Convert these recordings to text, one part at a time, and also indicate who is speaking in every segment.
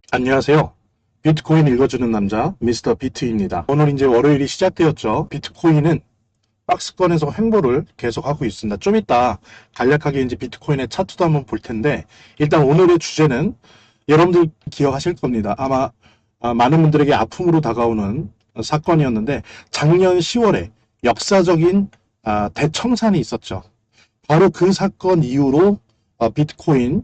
Speaker 1: 안녕하세요. 비트코인 읽어주는 남자 미스터 비트입니다. 오늘 이제 월요일이 시작되었죠. 비트코인은 박스권에서 횡보를 계속하고 있습니다. 좀 이따 간략하게 이제 비트코인의 차트도 한번 볼 텐데, 일단 오늘의 주제는 여러분들 기억하실 겁니다. 아마 많은 분들에게 아픔으로 다가오는 사건이었는데, 작년 10월에 역사적인 대청산이 있었죠. 바로 그 사건 이후로 비트코인을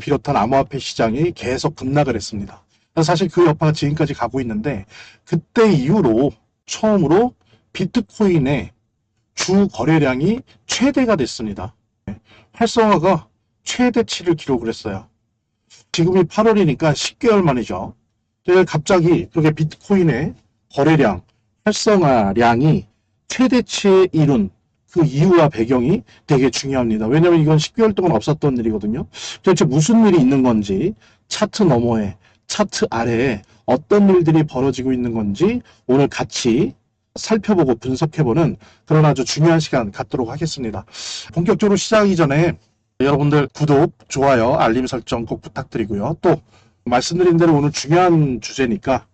Speaker 1: 비롯한 암호화폐 시장이 계속 급락을 했습니다. 사실 그 여파가 지금까지 가고 있는데, 그때 이후로 처음으로 비트코인의 주 거래량이 최대가 됐습니다. 활성화가 최대치를 기록을 했어요. 지금이 8월이니까 10개월 만이죠. 갑자기 그렇게 비트코인의 거래량, 활성화량이 최대치에 이룬 그 이유와 배경이 되게 중요합니다. 왜냐하면 이건 10개월 동안 없었던 일이거든요. 도대체 무슨 일이 있는 건지, 차트 너머에, 차트 아래에 어떤 일들이 벌어지고 있는 건지 오늘 같이 살펴보고 분석해보는 그런 아주 중요한 시간 갖도록 하겠습니다. 본격적으로 시작하기 전에 여러분들 구독, 좋아요, 알림 설정 꼭 부탁드리고요. 또 말씀드린 대로 오늘 중요한 주제니까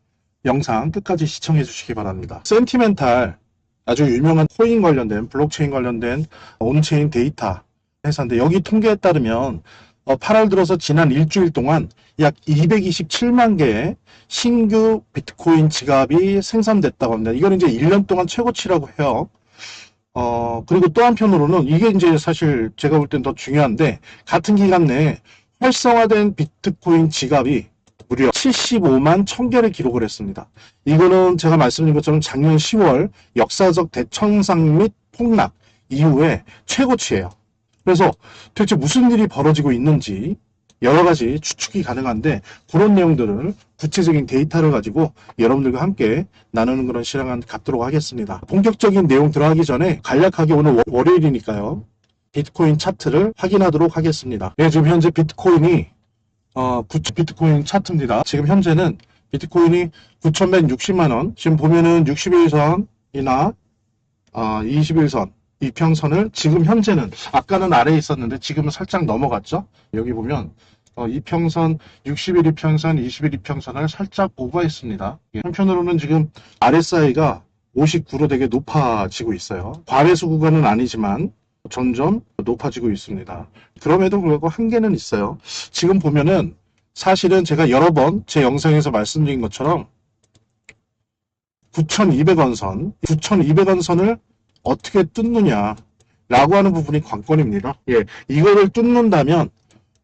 Speaker 1: 영상 끝까지 시청해 주시기 바랍니다. 센티멘탈, 아주 유명한 코인 관련된, 블록체인 관련된 온체인 데이터 회사인데, 여기 통계에 따르면 8월 들어서 지난 일주일 동안 약 227만 개의 신규 비트코인 지갑이 생산됐다고 합니다. 이건 이제 1년 동안 최고치라고 해요. 그리고 또 한편으로는 이게 이제 사실 제가 볼 땐 더 중요한데, 같은 기간 내에 활성화된 비트코인 지갑이 무려 75만 1000개를 기록을 했습니다. 이거는 제가 말씀드린 것처럼 작년 10월 역사적 대청산 및 폭락 이후에 최고치예요. 그래서 도대체 무슨 일이 벌어지고 있는지 여러 가지 추측이 가능한데, 그런 내용들을 구체적인 데이터를 가지고 여러분들과 함께 나누는 그런 시간 갖도록 하겠습니다. 본격적인 내용 들어가기 전에 간략하게 오늘 월요일이니까요, 비트코인 차트를 확인하도록 하겠습니다. 네, 지금 현재 비트코인이 비트코인 차트입니다. 지금 현재는 비트코인이 9,160만원, 지금 보면은 61선이나 21선 이평선을 지금 현재는, 아까는 아래에 있었는데 지금은 살짝 넘어갔죠. 여기 보면 이평선, 60일 이평선, 20일 이평선을 살짝 오버했습니다. 한편으로는 지금 RSI가 59로 되게 높아지고 있어요. 과매수 구간은 아니지만 점점 높아지고 있습니다. 그럼에도 불구하고 한계는 있어요. 지금 보면은 사실은 제가 여러 번 제 영상에서 말씀드린 것처럼 9,200원 선, 9,200원 선을 어떻게 뚫느냐 라고 하는 부분이 관건입니다. 예, 이거를 뚫는다면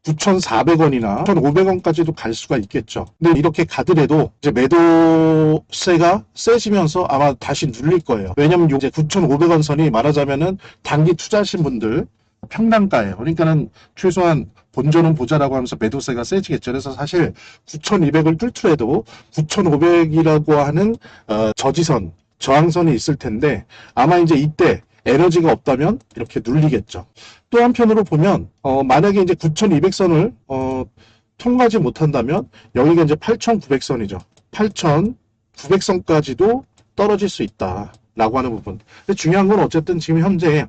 Speaker 1: 9,400원이나 1,500원까지도 갈 수가 있겠죠. 근데 이렇게 가더라도 이제 매도세가 세지면서 아마 다시 눌릴 거예요. 왜냐면 이제 9,500원 선이 말하자면은 단기 투자하신 분들 평단가예요. 그러니까는 최소한 본전은 보자라고 하면서 매도세가 세지겠죠. 그래서 사실 9,200을 뚫더라도 9,500이라고 하는 저지선, 저항선이 있을 텐데, 아마 이제 이때 에너지가 없다면 이렇게 눌리겠죠. 또 한편으로 보면 만약에 이제 9,200선을 통과하지 못한다면 여기가 이제 8,900선이죠. 8,900선까지도 떨어질 수 있다라고 하는 부분. 근데 중요한 건 어쨌든 지금 현재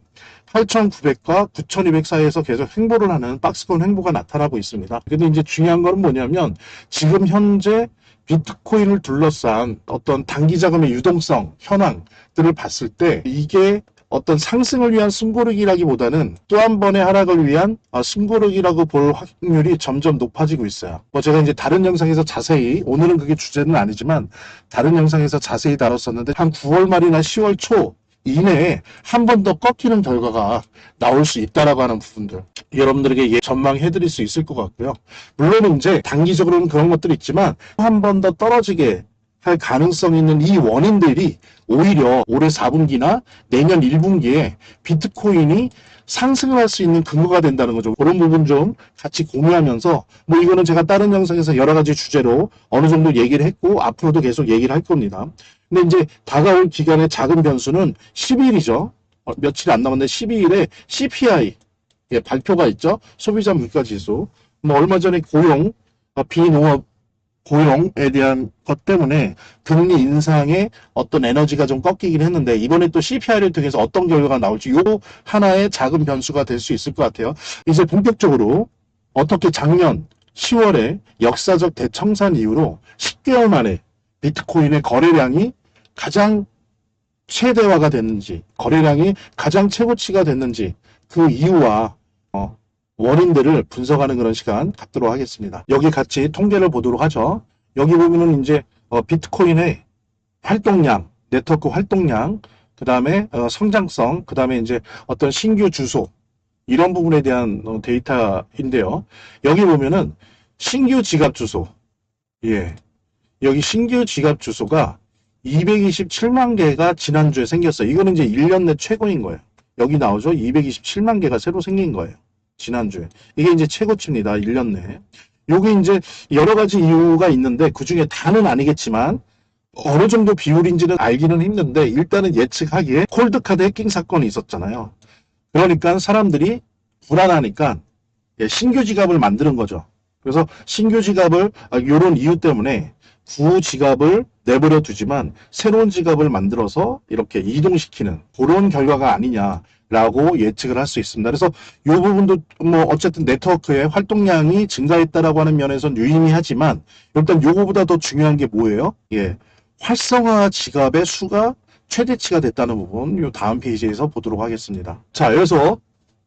Speaker 1: 8,900과 9,200 사이에서 계속 횡보를 하는 박스권 횡보가 나타나고 있습니다. 근데 이제 중요한 건 뭐냐면, 지금 현재 비트코인을 둘러싼 어떤 단기 자금의 유동성 현황들을 봤을 때, 이게 어떤 상승을 위한 숨고르기라기보다는 또 한 번의 하락을 위한 숨고르기라고 볼 확률이 점점 높아지고 있어요. 제가 이제 다른 영상에서 자세히, 오늘은 그게 주제는 아니지만 다른 영상에서 자세히 다뤘었는데, 한 9월 말이나 10월 초 이내에 한 번 더 꺾이는 결과가 나올 수 있다라고 하는 부분들 여러분들에게 전망해 드릴 수 있을 것 같고요. 물론 이제 단기적으로는 그런 것들이 있지만 한 번 더 떨어지게 할 가능성이 있는 이 원인들이 오히려 올해 4분기나 내년 1분기에 비트코인이 상승을 할 수 있는 근거가 된다는 거죠. 그런 부분 좀 같이 공유하면서, 뭐 이거는 제가 다른 영상에서 여러 가지 주제로 어느 정도 얘기를 했고 앞으로도 계속 얘기를 할 겁니다. 근데 이제 다가올 기간의 작은 변수는 12일이죠. 며칠 안 남았는데 12일에 CPI 발표가 있죠. 소비자 물가지수. 뭐 얼마 전에 고용, 비농업 고용에 대한 것 때문에 금리 인상의 어떤 에너지가 좀 꺾이긴 했는데, 이번에 또 CPI를 통해서 어떤 결과가 나올지 요 하나의 작은 변수가 될 수 있을 것 같아요. 이제 본격적으로 어떻게 작년 10월에 역사적 대청산 이후로 10개월 만에 비트코인의 거래량이 가장 최대화가 됐는지, 거래량이 가장 최고치가 됐는지 그 이유와 원인들을 분석하는 그런 시간 갖도록 하겠습니다. 여기 같이 통계를 보도록 하죠. 여기 보면은 이제 비트코인의 활동량, 네트워크 활동량, 그 다음에 성장성, 그 다음에 이제 어떤 신규 주소, 이런 부분에 대한 데이터인데요. 여기 보면은 신규 지갑 주소, 예, 여기 신규 지갑 주소가 227만 개가 지난주에 생겼어요. 이거는 이제 1년 내 최고인 거예요. 여기 나오죠. 227만 개가 새로 생긴 거예요. 지난주에. 이게 이제 최고치입니다. 1년 내에. 요게 이제 여러 가지 이유가 있는데 그 중에 다는 아니겠지만 어느 정도 비율인지는 알기는 힘든데 일단은 예측하기에 콜드카드 해킹 사건이 있었잖아요. 그러니까 사람들이 불안하니까 신규 지갑을 만드는 거죠. 그래서 신규 지갑을 이런 이유 때문에 구 지갑을 내버려 두지만 새로운 지갑을 만들어서 이렇게 이동시키는 그런 결과가 아니냐라고 예측을 할 수 있습니다. 그래서 이 부분도 뭐 어쨌든 네트워크의 활동량이 증가했다라고 하는 면에서는 유의미하지만 일단 요거보다 더 중요한 게 뭐예요? 예, 활성화 지갑의 수가 최대치가 됐다는 부분 이 다음 페이지에서 보도록 하겠습니다. 자, 여기서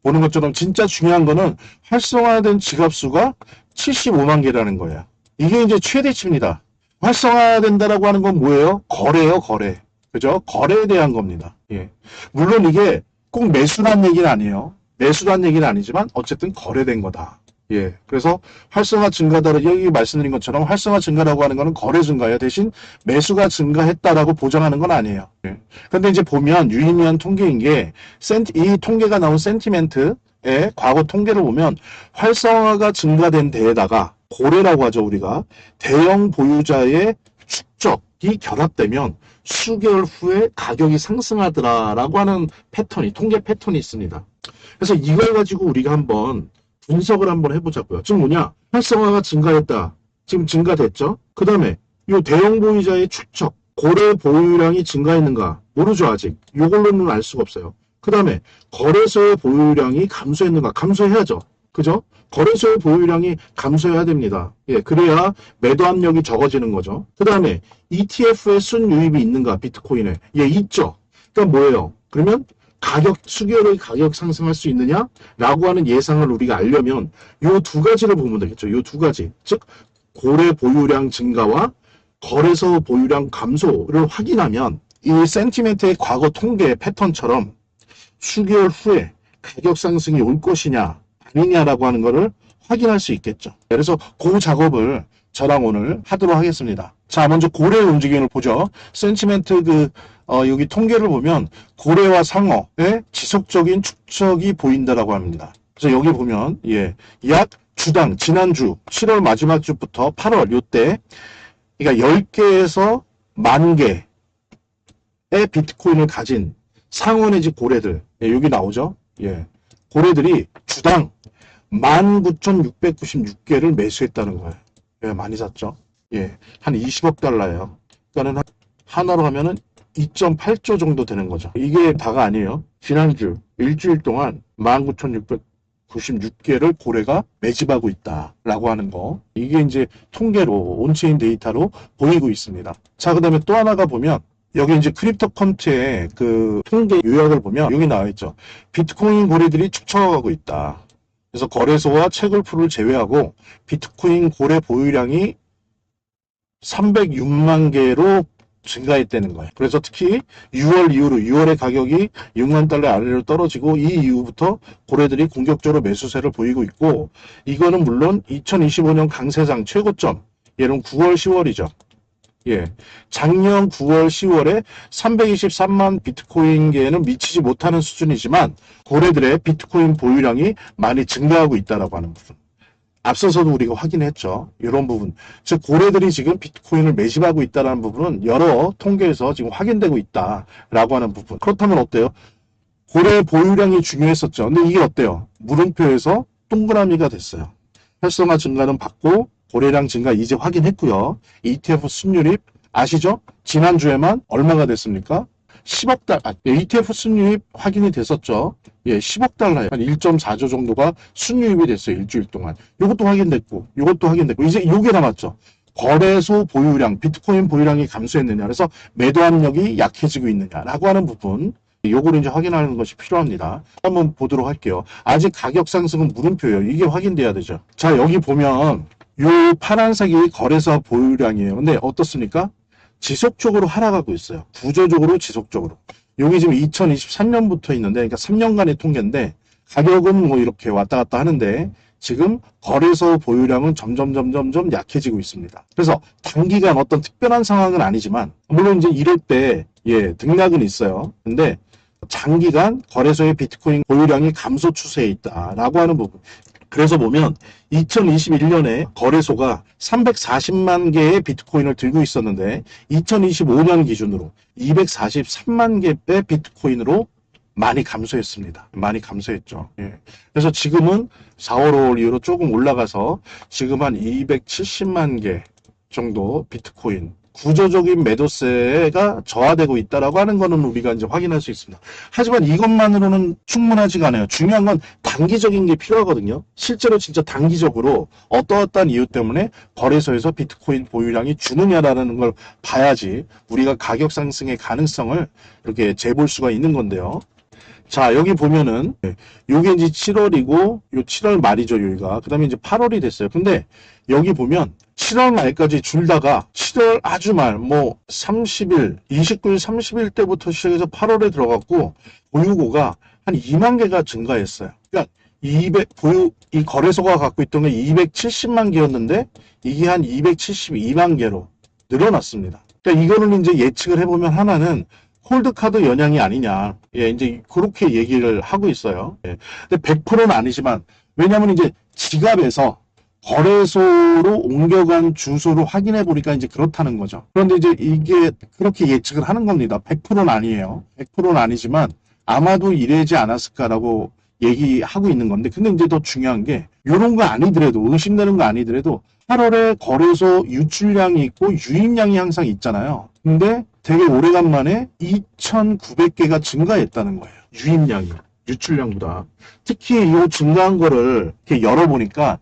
Speaker 1: 보는 것처럼 진짜 중요한 거는 활성화된 지갑 수가 75만 개라는 거예요. 이게 이제 최대치입니다. 활성화된다라고 하는 건 뭐예요? 거래요, 거래. 그죠? 거래에 대한 겁니다. 예. 물론 이게 꼭 매수란 얘기는 아니에요. 매수란 얘기는 아니지만 어쨌든 거래된 거다. 예. 그래서 활성화 증가다, 여기 말씀드린 것처럼 활성화 증가라고 하는 거는 거래 증가예요. 대신 매수가 증가했다라고 보장하는 건 아니에요. 예. 근데 이제 보면 유의미한 통계인 게 이 통계가 나온 센티멘트의 과거 통계를 보면 활성화가 증가된 데에다가 고래라고 하죠, 우리가. 대형 보유자의 축적이 결합되면 수개월 후에 가격이 상승하더라라고 하는 패턴이, 통계 패턴이 있습니다. 그래서 이걸 가지고 우리가 한번 분석을 한번 해보자고요. 지금 뭐냐? 활성화가 증가했다. 지금 증가됐죠? 그 다음에 이 대형 보유자의 축적, 고래 보유량이 증가했는가? 모르죠, 아직. 이걸로는 알 수가 없어요. 그 다음에 거래소의 보유량이 감소했는가? 감소해야죠. 그죠? 거래소의 보유량이 감소해야 됩니다. 예, 그래야 매도 압력이 적어지는 거죠. 그 다음에 ETF의 순유입이 있는가, 비트코인에? 예, 있죠. 그러니까 뭐예요? 그러면 수개월의 가격 상승할 수 있느냐? 라고 하는 예상을 우리가 알려면 요 두 가지를 보면 되겠죠. 요 두 가지. 즉, 고래 보유량 증가와 거래소 보유량 감소를 확인하면 이 센티멘트의 과거 통계 패턴처럼 수개월 후에 가격 상승이 올 것이냐, 아니냐라고 하는 거를 확인할 수 있겠죠. 그래서 그 작업을 저랑 오늘 하도록 하겠습니다. 자, 먼저 고래의 움직임을 보죠. 센티멘트 여기 통계를 보면 고래와 상어의 지속적인 축적이 보인다라고 합니다. 그래서 여기 보면 약 주당 지난주 7월 마지막 주부터 8월 요때 그러니까 10개에서 10,000개의 비트코인을 가진 상어 내지 고래들 여기 나오죠. 고래들이 주당 19,696개를 매수했다는 거예요. 많이 샀죠. 한 20억 달러예요. 그러니까 하나로 하면은 2.8조 정도 되는 거죠. 이게 다가 아니에요. 지난주 일주일 동안 19,696개를 고래가 매집하고 있다라고 하는 거. 이게 이제 통계로 온체인 데이터로 보이고 있습니다. 자, 그 다음에 또 하나가 보면 여기 이제 크립토컨트의 그 통계 요약을 보면 여기 나와 있죠. 비트코인 고래들이 축적하고 있다. 그래서 거래소와 채굴풀을 제외하고 비트코인 고래 보유량이 306만 개로 증가했다는 거예요. 그래서 특히 6월 이후로 6월의 가격이 6만 달러 아래로 떨어지고 이 이후부터 고래들이 공격적으로 매수세를 보이고 있고 이거는 물론 2025년 강세장 최고점 얘는 9월 10월이죠. 작년 9월 10월에 323만 비트코인 개에는 미치지 못하는 수준이지만 고래들의 비트코인 보유량이 많이 증가하고 있다라고 하는 부분. 앞서서도 우리가 확인했죠. 이런 부분. 즉 고래들이 지금 비트코인을 매집하고 있다는 부분은 여러 통계에서 지금 확인되고 있다라고 하는 부분. 그렇다면 어때요? 고래 보유량이 중요했었죠. 근데 이게 어때요? 물음표에서 동그라미가 됐어요. 활성화 증가는 받고 고래량 증가 이제 확인했고요. ETF 순유입 아시죠? 지난주에만 얼마가 됐습니까? 10억 달러, ETF 순유입 확인이 됐었죠. 예, 10억 달러에 한 1.4조 정도가 순유입이 됐어요. 일주일 동안. 이것도 확인됐고, 이것도 확인됐고, 이제 요게 남았죠. 거래소 보유량, 비트코인 보유량이 감소했느냐. 그래서 매도 압력이 약해지고 있느냐라고 하는 부분. 요거를 이제 확인하는 것이 필요합니다. 한번 보도록 할게요. 아직 가격 상승은 물음표예요. 이게 확인돼야 되죠. 자, 여기 보면 요 파란색이 거래소 보유량이에요. 근데 어떻습니까? 지속적으로 하락하고 있어요. 구조적으로 지속적으로. 여기 지금 2023년부터 있는데, 그러니까 3년간의 통계인데, 가격은 뭐 이렇게 왔다 갔다 하는데, 지금 거래소 보유량은 점점 약해지고 있습니다. 그래서 단기간 어떤 특별한 상황은 아니지만, 물론 이제 이럴 때, 예, 등락은 있어요. 근데 장기간 거래소의 비트코인 보유량이 감소 추세에 있다라고 하는 부분. 그래서 보면 2021년에 거래소가 340만 개의 비트코인을 들고 있었는데 2025년 기준으로 243만 개의 비트코인으로 많이 감소했습니다. 많이 감소했죠. 예. 그래서 지금은 4월, 5월 이후로 조금 올라가서 지금 한 270만 개 정도 비트코인 구조적인 매도세가 저하되고 있다라고 하는 거는 우리가 이제 확인할 수 있습니다. 하지만 이것만으로는 충분하지가 않아요. 중요한 건 단기적인 게 필요하거든요. 실제로 진짜 단기적으로 어떠한 이유 때문에 거래소에서 비트코인 보유량이 주느냐라는 걸 봐야지 우리가 가격 상승의 가능성을 이렇게 재볼 수가 있는 건데요. 자, 여기 보면은 요게 이제 7월이고 요 7월 말이죠, 여기가. 그다음에 이제 8월이 됐어요. 근데 여기 보면 7월 말까지 줄다가 7월 아주 말 뭐 30일, 29일, 30일 때부터 시작해서 8월에 들어갔고 보유고가 한 2만 개가 증가했어요. 그러니까 이 거래소가 갖고 있던 게 270만 개였는데 이게 한 272만 개로 늘어났습니다. 그러니까 이거는 이제 예측을 해보면 하나는 홀드카드 영향이 아니냐. 예, 이제 그렇게 얘기를 하고 있어요. 예. 근데 100%는 아니지만, 왜냐면 이제 지갑에서 거래소로 옮겨간 주소를 확인해 보니까 이제 그렇다는 거죠. 그런데 이제 이게 그렇게 예측을 하는 겁니다. 100%는 아니에요. 100%는 아니지만 아마도 이래지 않았을까라고 얘기하고 있는 건데, 근데 이제 더 중요한 게 이런 거 아니더라도, 의심되는 거 아니더라도 8월에 거래소 유출량이 있고 유입량이 항상 있잖아요. 근데 되게 오래간만에 2,900개가 증가했다는 거예요. 유입량이 유출량보다. 특히 이 증가한 거를 이렇게 열어보니까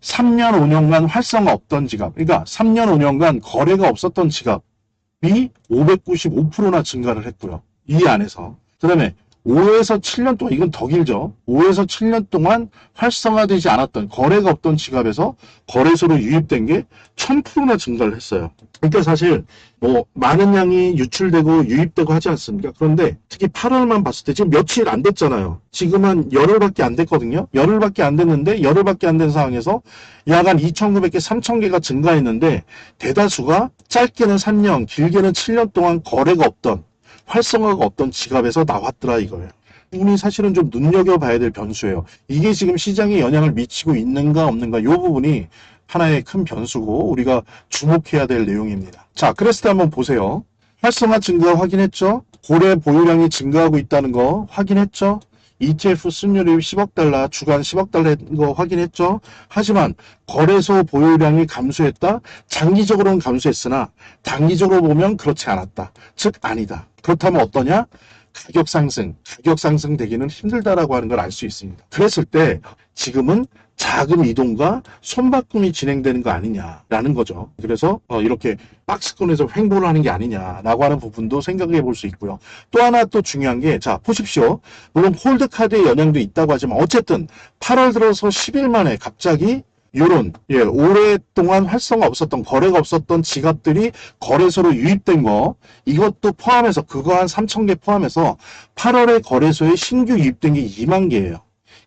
Speaker 1: 3년, 5년간 활성화 없던 지갑, 그러니까 3년, 5년간 거래가 없었던 지갑이 595%나 증가를 했고요. 이 안에서. 그 다음에 5에서 7년 동안, 이건 더 길죠. 5에서 7년 동안 활성화되지 않았던, 거래가 없던 지갑에서 거래소로 유입된 게 1000%나 증가를 했어요. 그러니까 사실 뭐 많은 양이 유출되고 유입되고 하지 않습니까? 그런데 특히 8월만 봤을 때 지금 며칠 안 됐잖아요. 지금 한 열흘밖에 안 됐거든요. 열흘밖에 안 됐는데 열흘밖에 안 된 상황에서 약 한 2,900개, 3,000개가 증가했는데 대다수가 짧게는 3년, 길게는 7년 동안 거래가 없던, 활성화가 없던 지갑에서 나왔더라 이거예요. 부분이 사실은 좀 눈여겨봐야 될 변수예요. 이게 지금 시장에 영향을 미치고 있는가 없는가 이 부분이 하나의 큰 변수고 우리가 주목해야 될 내용입니다. 자, 크레스트 한번 보세요. 활성화 증가 확인했죠? 고래 보유량이 증가하고 있다는 거 확인했죠? ETF 순유입 10억 달러, 주간 10억 달러인 거 확인했죠? 하지만 거래소 보유량이 감소했다? 장기적으로는 감소했으나 단기적으로 보면 그렇지 않았다. 즉 아니다. 그렇다면 어떠냐? 가격 상승 되기는 힘들다라고 하는 걸 알 수 있습니다. 그랬을 때 지금은 자금 이동과 손바꿈이 진행되는 거 아니냐라는 거죠. 그래서 이렇게 박스권에서 횡보를 하는 게 아니냐라고 하는 부분도 생각해 볼 수 있고요. 또 하나 또 중요한 게, 자, 보십시오. 물론 홀드카드의 영향도 있다고 하지만 어쨌든 8월 들어서 10일 만에 갑자기 요런, 예, 오랫동안 활성화 없었던, 거래가 없었던 지갑들이 거래소로 유입된 거, 이것도 포함해서, 그거 한 3,000개 포함해서 8월에 거래소에 신규 유입된 게 2만 개예요.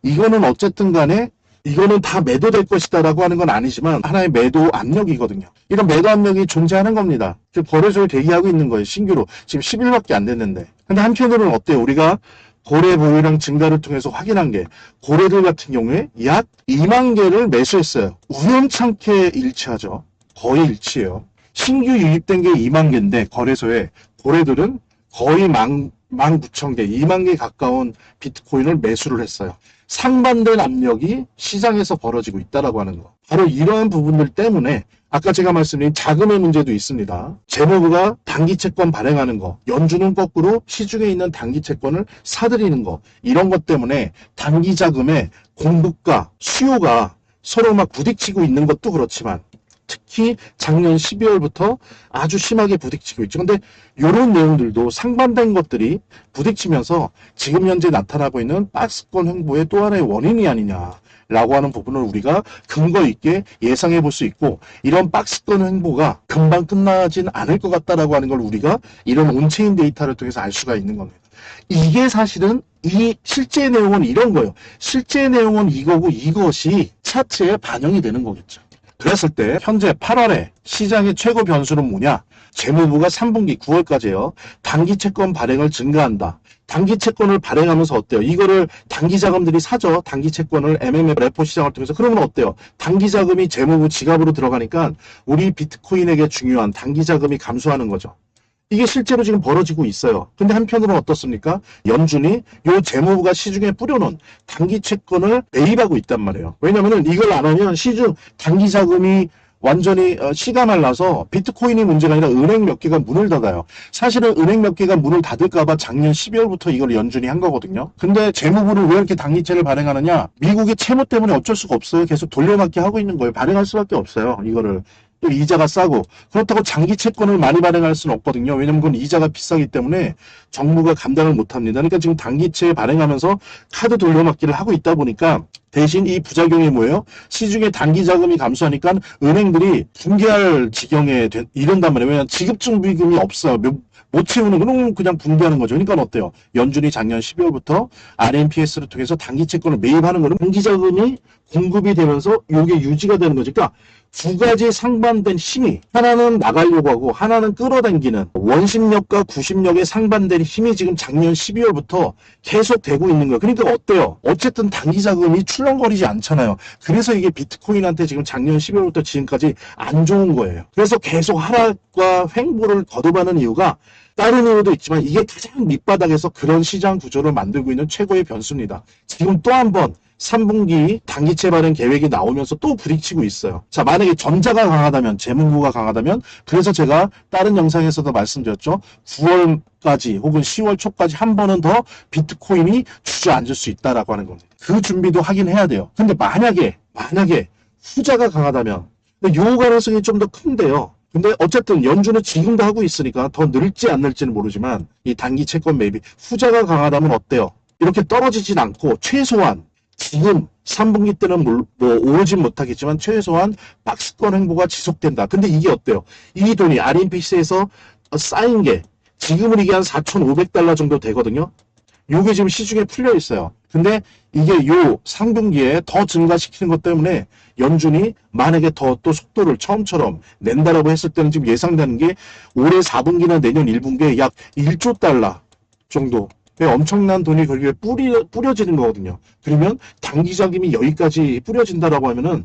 Speaker 1: 이거는 어쨌든 간에 이거는 다 매도될 것이다라고 하는 건 아니지만 하나의 매도 압력이거든요. 이런 매도 압력이 존재하는 겁니다. 지금 거래소에 대기하고 있는 거예요. 신규로. 지금 10일밖에 안 됐는데. 근데 한편으로는 어때요? 우리가 고래 보유량 증가를 통해서 확인한 게 고래들 같은 경우에 약 2만 개를 매수했어요. 우연찮게 일치하죠. 거의 일치해요. 신규 유입된 게 2만 개인데 거래소에 고래들은 거의 19,000개, 2만 개 가까운 비트코인을 매수를 했어요. 상반된 압력이 시장에서 벌어지고 있다라고 하는 거. 바로 이러한 부분들 때문에 아까 제가 말씀드린 자금의 문제도 있습니다. 재무부가 단기 채권 발행하는 거, 연준은 거꾸로 시중에 있는 단기 채권을 사들이는 거, 이런 것 때문에 단기 자금의 공급과 수요가 서로 막 부딪히고 있는 것도 그렇지만 특히 작년 12월부터 아주 심하게 부딪히고 있죠. 근데 이런 내용들도 상반된 것들이 부딪히면서 지금 현재 나타나고 있는 박스권 횡보의 또 하나의 원인이 아니냐라고 하는 부분을 우리가 근거 있게 예상해 볼 수 있고, 이런 박스권 횡보가 금방 끝나진 않을 것 같다라고 하는 걸 우리가 이런 온체인 데이터를 통해서 알 수가 있는 겁니다. 이게 사실은 이 실제 내용은 이런 거예요. 실제 내용은 이거고 이것이 차트에 반영이 되는 거겠죠. 그랬을 때 현재 8월에 시장의 최고 변수는 뭐냐? 재무부가 3분기 9월까지요. 단기 채권 발행을 증가한다. 단기 채권을 발행하면서 어때요? 이거를 단기 자금들이 사죠. 단기 채권을 MMF 레포 시장을 통해서. 그러면 어때요? 단기 자금이 재무부 지갑으로 들어가니까 우리 비트코인에게 중요한 단기 자금이 감소하는 거죠. 이게 실제로 지금 벌어지고 있어요. 근데 한편으로는 어떻습니까? 연준이 요 재무부가 시중에 뿌려놓은 단기 채권을 매입하고 있단 말이에요. 왜냐면은 이걸 안 하면 시중 단기 자금이 완전히 씨가 말라서 비트코인이 문제가 아니라 은행 몇 개가 문을 닫아요. 사실은 은행 몇 개가 문을 닫을까봐 작년 12월부터 이걸 연준이 한 거거든요. 근데 재무부를 왜 이렇게 단기채를 발행하느냐? 미국의 채무 때문에 어쩔 수가 없어요. 계속 돌려막기 하고 있는 거예요. 발행할 수밖에 없어요. 이거를. 또 이자가 싸고, 그렇다고 장기 채권을 많이 발행할 수는 없거든요. 왜냐면 그건 이자가 비싸기 때문에 정부가 감당을 못합니다. 그러니까 지금 단기채 발행하면서 카드 돌려막기를 하고 있다 보니까 대신 이 부작용이 뭐예요? 시중에 단기 자금이 감소하니까 은행들이 붕괴할 지경에 이른단 말이에요. 왜냐면 지급증비금이 없어요. 못 채우는 거는 그냥 붕괴하는 거죠. 그러니까 어때요? 연준이 작년 12월부터 RMPS를 통해서 단기 채권을 매입하는 거는 단기 자금이 공급이 되면서 이게 유지가 되는 거죠. 그러니까 두 가지 상반된 힘이, 하나는 나가려고 하고 하나는 끌어당기는 원심력과 구심력의 상반된 힘이 지금 작년 12월부터 계속 되고 있는 거예요. 그러니까 어때요? 어쨌든 단기 자금이 출렁거리지 않잖아요. 그래서 이게 비트코인한테 지금 작년 12월부터 지금까지 안 좋은 거예요. 그래서 계속 하락과 횡보를 거듭하는 이유가 다른 이유도 있지만 이게 가장 밑바닥에서 그런 시장 구조를 만들고 있는 최고의 변수입니다. 지금 또 한 번 3분기 단기채 발행 계획이 나오면서 또 부딪히고 있어요. 자, 만약에 전자가 강하다면, 재무부가 강하다면, 그래서 제가 다른 영상에서도 말씀드렸죠. 9월까지 혹은 10월 초까지 한 번은 더 비트코인이 주저앉을 수 있다라고 하는 겁니다. 그 준비도 하긴 해야 돼요. 근데 만약에 후자가 강하다면, 근데 요 가능성이 좀 더 큰데요. 근데 어쨌든 연준은 지금도 하고 있으니까 더 늘지 안 늘지는 모르지만 이 단기 채권 매입이 후자가 강하다면 어때요? 이렇게 떨어지진 않고 최소한 지금 3분기 때는 뭐 오르진 못하겠지만 최소한 박스권 행보가 지속된다. 근데 이게 어때요? 이 돈이 RMPC에서 쌓인 게 지금은 이게 한 4,500달러 정도 되거든요. 요게 지금 시중에 풀려 있어요. 근데 이게 요 상분기에 더 증가시키는 것 때문에 연준이 만약에 더 또 속도를 처음처럼 낸다라고 했을 때는 지금 예상되는 게 올해 4분기나 내년 1분기에 약 1조 달러 정도 엄청난 돈이 거기에 뿌려지는 거거든요. 그러면 단기 자금이 여기까지 뿌려진다라고 하면은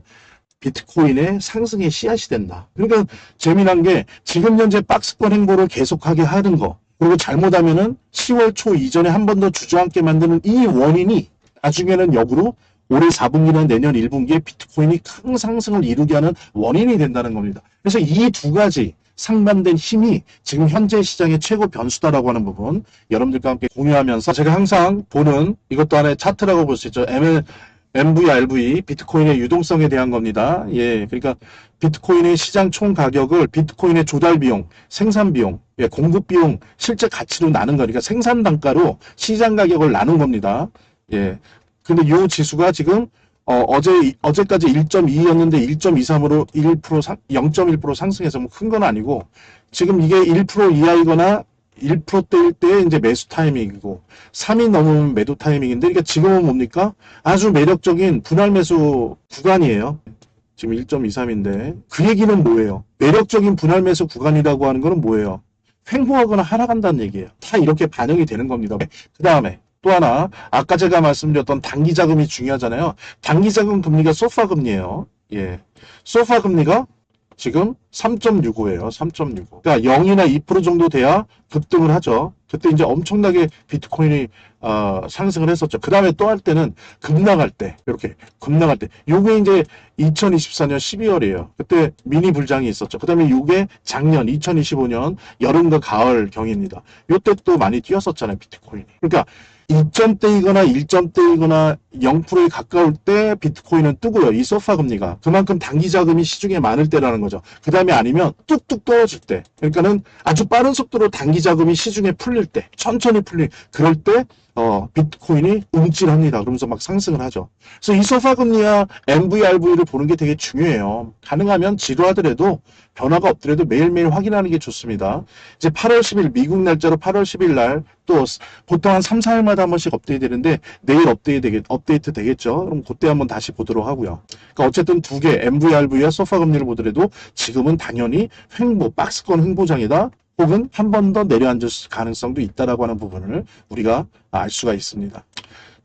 Speaker 1: 비트코인의 상승의 씨앗이 된다. 그러니까 재미난 게 지금 현재 박스권 행보를 계속하게 하는 거, 그리고 잘못하면은 10월 초 이전에 한 번 더 주저앉게 만드는 이 원인이 나중에는 역으로 올해 4분기나 내년 1분기에 비트코인이 큰 상승을 이루게 하는 원인이 된다는 겁니다. 그래서 이 두 가지 상반된 힘이 지금 현재 시장의 최고 변수다라고 하는 부분 여러분들과 함께 공유하면서, 제가 항상 보는 이것도 하나의 차트라고 볼 수 있죠. MV, RV, 비트코인의 유동성에 대한 겁니다. 예, 그러니까 비트코인의 시장 총 가격을 비트코인의 조달 비용, 생산 비용, 예, 공급 비용, 실제 가치로 나눈 거니까 생산 단가로 시장 가격을 나눈 겁니다. 예, 근데 이 지수가 지금 어제까지 1.2였는데 1.23으로 0.1% 상승해서 뭐 큰 건 아니고, 지금 이게 1% 이하이거나 1%대일 때 이제 매수 타이밍이고 3이 넘으면 매도 타이밍인데, 그러니까 지금은 뭡니까? 아주 매력적인 분할 매수 구간이에요. 지금 1.23인데 그 얘기는 뭐예요? 매력적인 분할 매수 구간이라고 하는 거는 뭐예요? 횡보하거나 하락한다는 얘기예요. 다 이렇게 반영이 되는 겁니다. 그 다음에 또 하나, 아까 제가 말씀드렸던 단기 자금이 중요하잖아요. 단기 자금 금리가 소파 금리예요. 예, 소파 금리가 지금 3.65예요. 3.65. 그러니까 0이나 2% 정도 돼야 급등을 하죠. 그때 이제 엄청나게 비트코인이 상승을 했었죠. 그 다음에 또 할 때는 급락할 때, 이렇게 급락할 때. 요게 이제 2024년 12월이에요. 그때 미니 불장이 있었죠. 그 다음에 요게 작년 2025년 여름과 가을 경입니다. 요때 또 많이 뛰었었잖아요. 비트코인이. 그러니까 2점대이거나 1점대이거나 0%에 가까울 때 비트코인은 뜨고요. 이 소파 금리가. 그만큼 단기 자금이 시중에 많을 때라는 거죠. 그 다음에 아니면 뚝뚝 떨어질 때. 그러니까는 아주 빠른 속도로 단기 자금이 시중에 풀릴 때, 천천히 풀릴, 그럴 때, 비트코인이 움찔합니다. 그러면서 막 상승을 하죠. 그래서 이 소파 금리와 MVRV를 보는 게 되게 중요해요. 가능하면 지루하더라도 변화가 없더라도 매일매일 확인하는 게 좋습니다. 이제 8월 10일 미국 날짜로 8월 10일 날 또 보통 한 3, 4일마다 한 번씩 업데이트 되는데 내일 업데이트 되겠죠. 그럼 그때 한번 다시 보도록 하고요. 그러니까 어쨌든 두 개 MVRV와 소파 금리를 보더라도 지금은 당연히 횡보, 박스권 횡보장이다. 혹은 한 번 더 내려앉을 가능성도 있다라고 하는 부분을 우리가 알 수가 있습니다.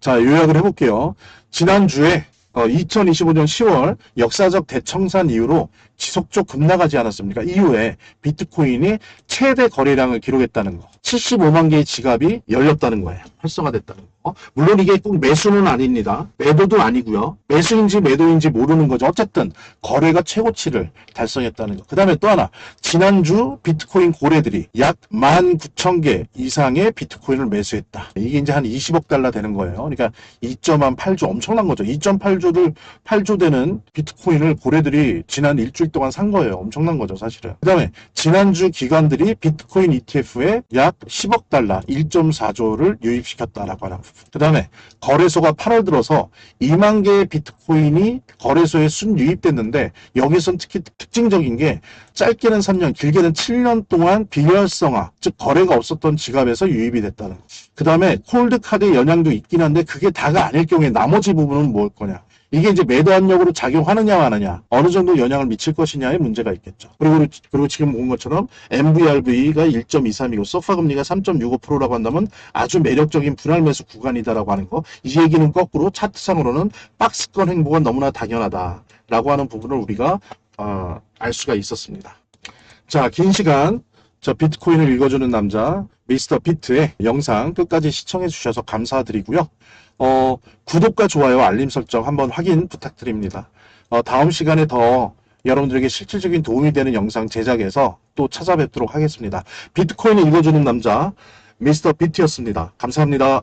Speaker 1: 자, 요약을 해볼게요. 지난주에 2025년 10월 역사적 대청산 이후로 지속적으로 급락하지 않았습니까? 이후에 비트코인이 최대 거래량을 기록했다는 거. 75만 개의 지갑이 열렸다는 거예요. 활성화됐다는 거. 물론 이게 꼭 매수는 아닙니다. 매도도 아니고요. 매수인지 매도인지 모르는 거죠. 어쨌든 거래가 최고치를 달성했다는 거. 그 다음에 또 하나. 지난주 비트코인 고래들이 약 19,000개 이상의 비트코인을 매수했다. 이게 이제 한 20억 달러 되는 거예요. 그러니까 2.8조 엄청난 거죠. 2.8조 되는 비트코인을 고래들이 지난 일주일 동안 산 거예요. 엄청난 거죠, 사실은. 그 다음에 지난주 기관들이 비트코인 ETF에 약 10억 달러, 1.4조를 유입시켰다라고 하는 부분. 그 다음에 거래소가 8월 들어서 2만 개의 비트코인이 거래소에 순유입됐는데 여기선 특히 특징적인 게 짧게는 3년, 길게는 7년 동안 비활성화, 즉 거래가 없었던 지갑에서 유입이 됐다는 거. 그 다음에 콜드카드의 영향도 있긴 한데 그게 다가 아닐 경우에 나머지 부분은 뭘 거냐. 이게 이제 매도 압력으로 작용하느냐 마느냐, 어느 정도 영향을 미칠 것이냐의 문제가 있겠죠. 그리고 지금 본 것처럼 MVRV가 1.23이고 소파 금리가 3.65%라고 한다면 아주 매력적인 분할 매수 구간이다라고 하는 거. 이 얘기는 거꾸로 차트상으로는 박스권 행보가 너무나 당연하다라고 하는 부분을 우리가 알 수가 있었습니다. 자, 긴 시간 저 비트코인을 읽어주는 남자 미스터 비트의 영상 끝까지 시청해 주셔서 감사드리고요. 구독과 좋아요, 알림 설정 한번 확인 부탁드립니다. 다음 시간에 더 여러분들에게 실질적인 도움이 되는 영상 제작해서 또 찾아뵙도록 하겠습니다. 비트코인을 읽어주는 남자 미스터 비트였습니다. 감사합니다.